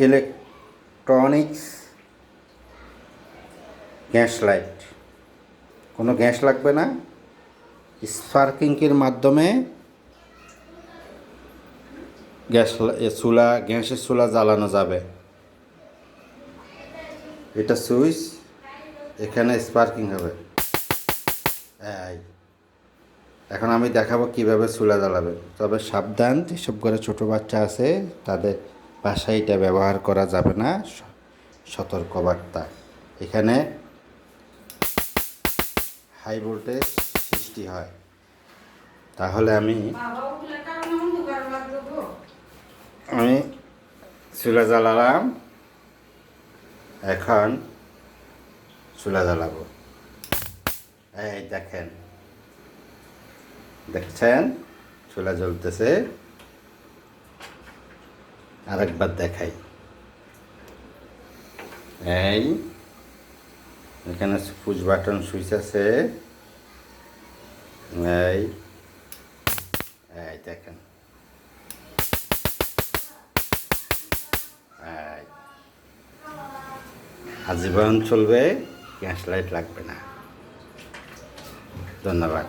Electronics gas light, কোনো gas লাগবে না। স্পার্কিংয়ের মাধ্যমে গ্যাসের চুলা জ্বালানো যাবে। এটা সুইচ, এখানে স্পার্কিং হবে। এই এখন আমি দেখাবো কিভাবে চুলা জ্বালাবে। তবে সাবধান, যেসব ঘরে ছোটো বাচ্চা আছে তাদের বাসায় এটা ব্যবহার করা যাবে না, সতর্কবার্তা। এখানে হাই ভোল্টেজ সৃষ্টি হয়। তাহলে আমি চুলা জ্বালালাম, এখন চুলা জ্বালাবো। এই দেখছেন চুলা জ্বলতেছে। আরেকবার দেখাই। এই এখানে পুশ বাটন সুইচ আছে। এই দেখেন, আজীবন চলবে, গ্যাস লাইট লাগবে না। ধন্যবাদ।